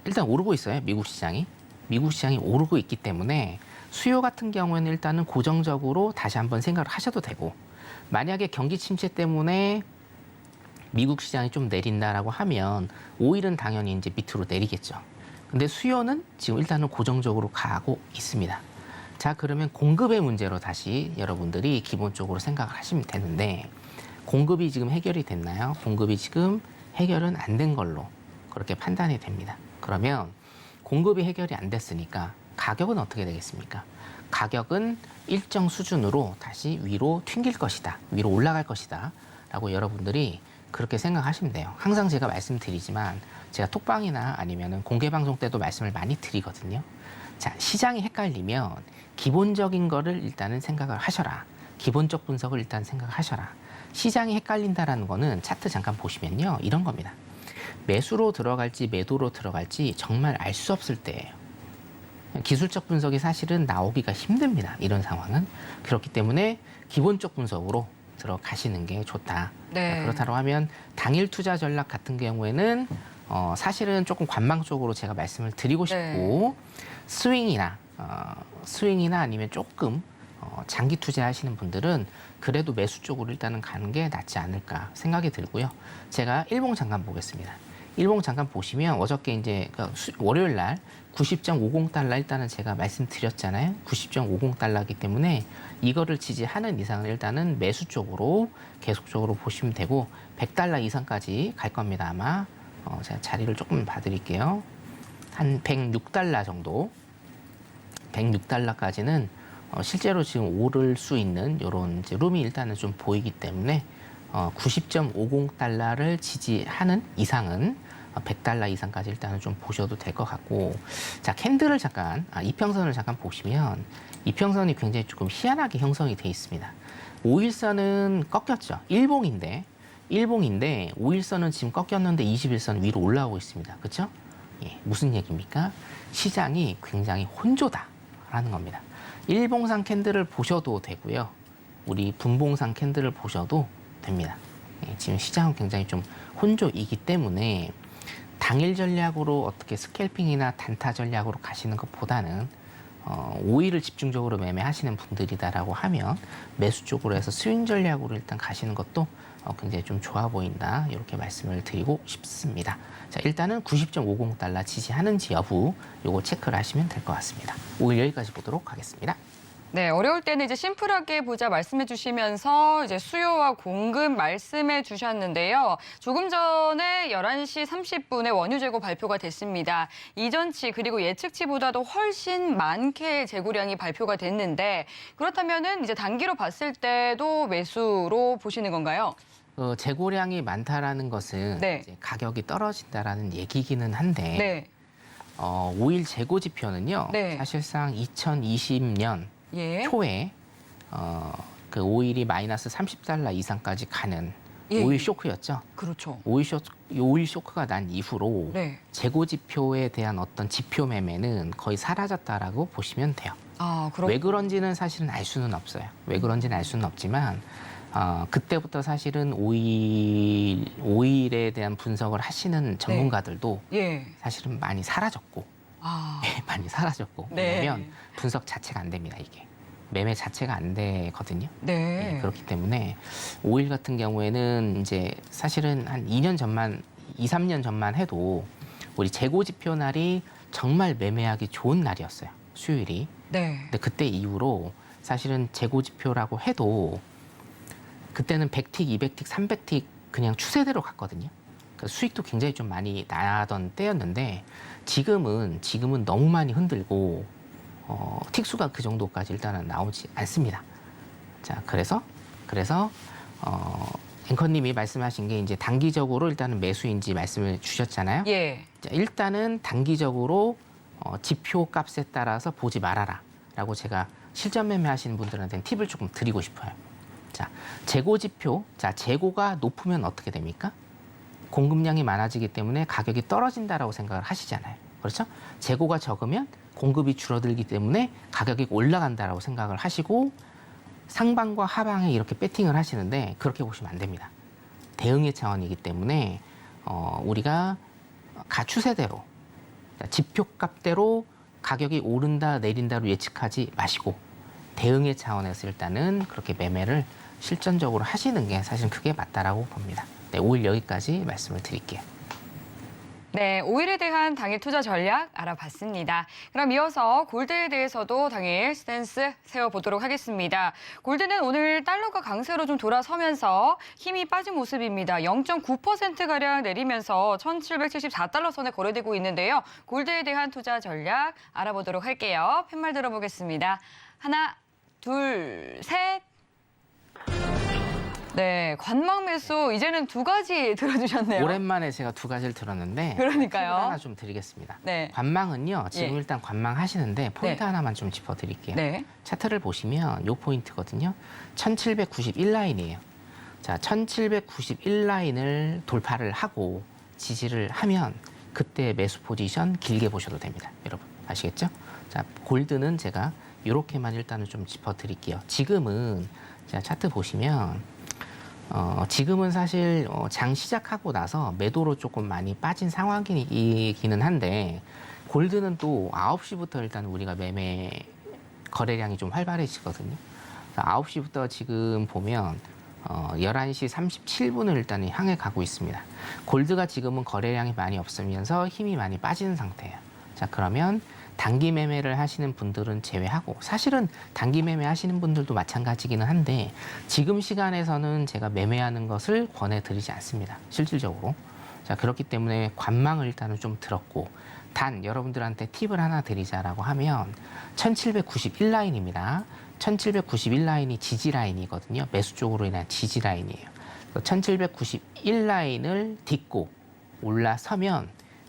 일단 오르고 있어요. 미국 시장이 오르고 있기 때문에 수요 같은 경우에는 일단은 고정적으로 다시 한번 생각을 하셔도 되고 만약에 경기 침체 때문에 미국 시장이 좀 내린다라고 하면 오일은 당연히 이제 밑으로 내리겠죠. 근데 수요는 지금 일단은 고정적으로 가고 있습니다. 자, 그러면 공급의 문제로 다시 여러분들이 기본적으로 생각을 하시면 되는데 공급이 지금 해결이 됐나요? 공급이 지금 해결은 안 된 걸로 그렇게 판단이 됩니다. 그러면 공급이 해결이 안 됐으니까 가격은 어떻게 되겠습니까? 가격은 일정 수준으로 다시 위로 튕길 것이다. 위로 올라갈 것이다. 라고 여러분들이 그렇게 생각하시면 돼요. 항상 제가 말씀드리지만 제가 톡방이나 아니면 공개 방송 때도 말씀을 많이 드리거든요. 자, 시장이 헷갈리면 기본적인 거를 일단은 생각을 하셔라. 기본적 분석을 일단 생각하셔라. 시장이 헷갈린다라는 거는 차트 잠깐 보시면요. 이런 겁니다. 매수로 들어갈지 매도로 들어갈지 정말 알 수 없을 때예요. 기술적 분석이 사실은 나오기가 힘듭니다. 이런 상황은. 그렇기 때문에 기본적 분석으로 들어가시는 게 좋다. 네. 그렇다고 하면 당일 투자 전략 같은 경우에는 사실은 조금 관망적으로 제가 말씀을 드리고 싶고 스윙이나 아니면 조금 장기 투자하시는 분들은 그래도 매수 쪽으로 일단은 가는 게 낫지 않을까 생각이 들고요. 제가 일봉 잠깐 보겠습니다. 일봉 잠깐 보시면 어저께 이제 월요일 날 90.50달러 일단은 제가 말씀드렸잖아요. 90.50달러이기 때문에 이거를 지지하는 이상은 일단은 매수 쪽으로 계속적으로 보시면 되고 100달러 이상까지 갈 겁니다. 아마 제가 자리를 조금 봐드릴게요. 한 106달러 정도 106달러까지는 실제로 지금 오를 수 있는 이런 룸이 일단은 좀 보이기 때문에 90.50달러를 지지하는 이상은 100달러 이상까지 일단은 좀 보셔도 될 것 같고 자 캔들을 잠깐 이평선을 잠깐 보시면 이평선이 굉장히 조금 희한하게 형성이 돼 있습니다. 5일선은 꺾였죠. 일봉인데 5일선은 지금 꺾였는데 21선 위로 올라오고 있습니다. 그렇죠? 예, 무슨 얘기입니까? 시장이 굉장히 혼조다라는 겁니다. 일봉상 캔들을 보셔도 되고요. 우리 분봉상 캔들을 보셔도 됩니다. 예, 지금 시장은 굉장히 좀 혼조이기 때문에 당일 전략으로 어떻게 스캘핑이나 단타 전략으로 가시는 것보다는 5일을 집중적으로 매매하시는 분들이다라고 하면 매수 쪽으로 해서 스윙 전략으로 일단 가시는 것도 굉장히 좀 좋아 보인다. 이렇게 말씀을 드리고 싶습니다. 자, 일단은 90.50달러 지지하는지 여부 요거 체크를 하시면 될 것 같습니다. 5일 여기까지 보도록 하겠습니다. 네, 어려울 때는 이제 심플하게 보자 말씀해 주시면서 이제 수요와 공급 말씀해 주셨는데요. 조금 전에 11시 30분에 원유 재고 발표가 됐습니다. 이전치 그리고 예측치보다도 훨씬 많게 재고량이 발표가 됐는데 그렇다면은 이제 단기로 봤을 때도 매수로 보시는 건가요? 재고량이 많다라는 것은 네. 이제 가격이 떨어진다라는 얘기기는 한데 네. 5일 재고 지표는요. 네. 사실상 2020년 예. 초에 그 5일이 마이너스 30달러 이상까지 가는 예. 5일 쇼크였죠. 그렇죠. 5일 쇼크가 난 이후로 네. 재고 지표에 대한 어떤 지표 매매는 거의 사라졌다라고 보시면 돼요. 아, 그렇군요. 왜 그런지는 사실은 알 수는 없어요. 왜 그런지는 알 수는 없지만 그때부터 사실은 5일에 대한 분석을 하시는 전문가들도 예. 사실은 많이 사라졌고 아. 많이 사라졌고 네. 왜냐하면 분석 자체가 안 됩니다. 이게 매매 자체가 안 되거든요. 네. 예, 그렇기 때문에 5일 같은 경우에는 이제 사실은 한 2년 전만 2, 3년 전만 해도 우리 재고 지표 날이 정말 매매하기 좋은 날이었어요. 수요일이. 네. 근데 그때 이후로 사실은 재고 지표라고 해도 그때는 100틱, 200틱, 300틱 그냥 추세대로 갔거든요. 그 수익도 굉장히 좀 많이 나던 때였는데 지금은 너무 많이 흔들고 틱수가 그 정도까지 일단은 나오지 않습니다. 자, 그래서 앵커님이 말씀하신 게 이제 단기적으로 일단은 매수인지 말씀을 주셨잖아요. 예. 자, 일단은 단기적으로 지표 값에 따라서 보지 말아라라고 제가 실전 매매하시는 분들한테는 팁을 조금 드리고 싶어요. 자, 재고 지표. 자, 재고가 높으면 어떻게 됩니까? 공급량이 많아지기 때문에 가격이 떨어진다라고 생각을 하시잖아요. 그렇죠? 재고가 적으면 공급이 줄어들기 때문에 가격이 올라간다라고 생각을 하시고 상방과 하방에 이렇게 배팅을 하시는데 그렇게 보시면 안 됩니다. 대응의 차원이기 때문에 우리가 추세대로 지표값대로 가격이 오른다 내린다로 예측하지 마시고 대응의 차원에서 일단은 그렇게 매매를 실전적으로 하시는 게 사실 그게 맞다라고 봅니다. 네, 5일 여기까지 말씀을 드릴게요. 네, 오일에 대한 당일 투자 전략 알아봤습니다. 그럼 이어서 골드에 대해서도 당일 스탠스 세워보도록 하겠습니다. 골드는 오늘 달러가 강세로 좀 돌아서면서 힘이 빠진 모습입니다. 0.9%가량 내리면서 1,774달러 선에 거래되고 있는데요. 골드에 대한 투자 전략 알아보도록 할게요. 팻말 들어보겠습니다. 하나, 둘, 셋. 네, 관망 매수 이제는 두 가지 들어주셨네요. 오랜만에 제가 두 가지를 들었는데 그러니까요. 팁을 하나 좀 드리겠습니다. 네. 관망은요. 지금 예. 일단 관망하시는데 포인트 네. 하나만 좀 짚어드릴게요. 네. 차트를 보시면 요 포인트거든요. 1791라인이에요. 자, 1791라인을 돌파를 하고 지지를 하면 그때 매수 포지션 길게 보셔도 됩니다. 여러분 아시겠죠? 자, 골드는 제가 이렇게만 일단은 좀 짚어드릴게요. 지금은 자, 차트 보시면 지금은 사실 장 시작하고 나서 매도로 조금 많이 빠진 상황이기는 한데 골드는 또 9시부터 일단 우리가 매매 거래량이 좀 활발해지거든요. 9시부터 지금 보면 11시 37분을 일단 향해 가고 있습니다. 골드가 지금은 거래량이 많이 없으면서 힘이 많이 빠지는 상태예요. 자, 그러면 단기 매매를 하시는 분들은 제외하고 사실은 단기 매매 하시는 분들도 마찬가지기는 한데 지금 시간에서는 제가 매매하는 것을 권해드리지 않습니다. 실질적으로. 자, 그렇기 때문에 관망을 일단은 좀 들었고 단 여러분들한테 팁을 하나 드리자라고 하면 1791라인입니다. 1791라인이 지지 라인이거든요. 매수 쪽으로 인한 지지 라인이에요. 1791라인을 딛고 올라서면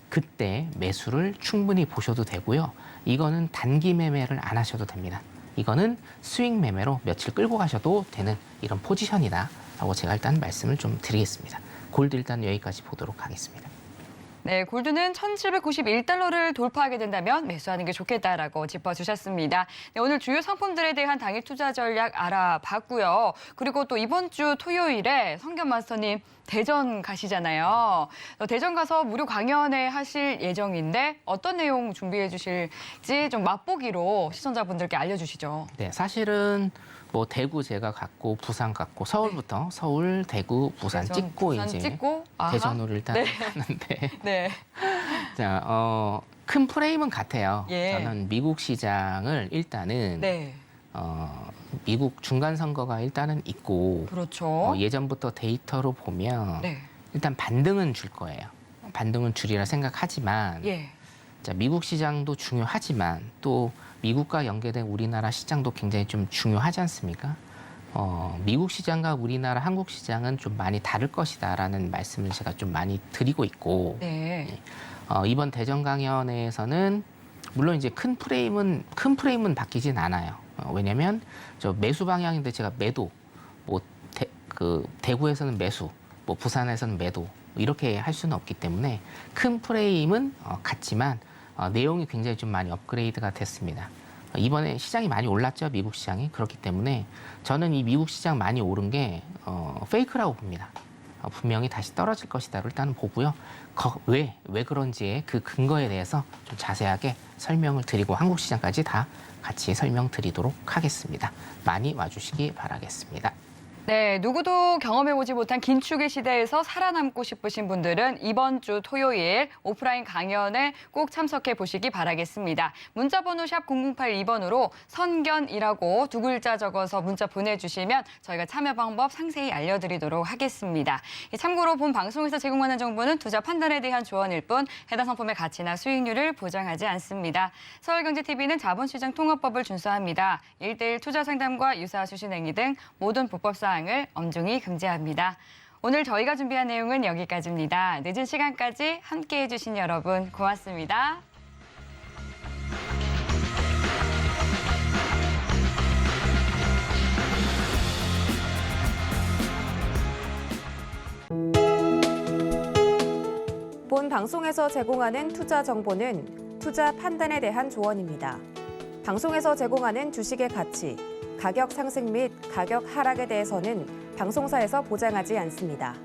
그때 매수를 충분히 보셔도 되고요. 이거는 단기 매매를 안 하셔도 됩니다. 이거는 스윙 매매로 며칠 끌고 가셔도 되는 이런 포지션이다 라고 제가 일단 말씀을 좀 드리겠습니다. 골드 일단 여기까지 보도록 하겠습니다. 네, 골드는 1,791달러를 돌파하게 된다면 매수하는 게 좋겠다라고 짚어주셨습니다. 네, 오늘 주요 상품들에 대한 당일 투자 전략 알아봤고요. 그리고 또 이번 주 토요일에 성견 마스터님 대전 가시잖아요. 대전 가서 무료 강연회 하실 예정인데 어떤 내용 준비해 주실지 좀 맛보기로 시청자분들께 알려주시죠. 네, 사실은 뭐 대구 제가 갔고 부산 갔고 서울부터 서울, 대구, 부산 대전, 찍고 부산 이제 찍고 아하. 대전으로 일단 네. 가는데 네. 자, 큰 프레임은 같아요. 예. 저는 미국 시장을 일단은 네. 미국 중간 선거가 일단은 있고 그렇죠. 예전부터 데이터로 보면 네. 일단 반등은 줄 거예요. 반등은 줄이라 생각하지만 예. 자, 미국 시장도 중요하지만 또 미국과 연계된 우리나라 시장도 굉장히 좀 중요하지 않습니까? 미국 시장과 우리나라 한국 시장은 좀 많이 다를 것이다라는 말씀을 제가 좀 많이 드리고 있고 네. 이번 대전 강연회에서는 물론 이제 큰 프레임은 바뀌진 않아요. 왜냐하면 저 매수 방향인데 제가 매도, 뭐 대구에서는 매수, 뭐 부산에서는 매도 이렇게 할 수는 없기 때문에 큰 프레임은 같지만 내용이 굉장히 좀 많이 업그레이드가 됐습니다. 이번에 시장이 많이 올랐죠, 미국 시장이. 그렇기 때문에 저는 이 미국 시장 많이 오른 게 페이크라고 봅니다. 분명히 다시 떨어질 것이다 일단은 보고요. 왜 그런지의 그 근거에 대해서 좀 자세하게 설명을 드리고 한국 시장까지 다 같이 설명드리도록 하겠습니다. 많이 와주시기 바라겠습니다. 네, 누구도 경험해보지 못한 긴축의 시대에서 살아남고 싶으신 분들은 이번 주 토요일 오프라인 강연에 꼭 참석해 보시기 바라겠습니다. 문자번호 샵 0082번으로 선견이라고 2글자 적어서 문자 보내주시면 저희가 참여 방법 상세히 알려드리도록 하겠습니다. 참고로 본 방송에서 제공하는 정보는 투자 판단에 대한 조언일 뿐 해당 상품의 가치나 수익률을 보장하지 않습니다. 서울경제TV는 자본시장 통합법을 준수합니다. 1:1 투자 상담과 유사 수신행위 등 모든 불법사항 을 엄중히 금지합니다. 오늘 저희가 준비한 내용은 여기까지입니다. 늦은 시간까지 함께해 주신 여러분 고맙습니다. 본 방송에서 제공하는 투자 정보는 투자 판단에 대한 조언입니다. 방송에서 제공하는 주식의 가치, 가격 상승 및 가격 하락에 대해서는 방송사에서 보장하지 않습니다.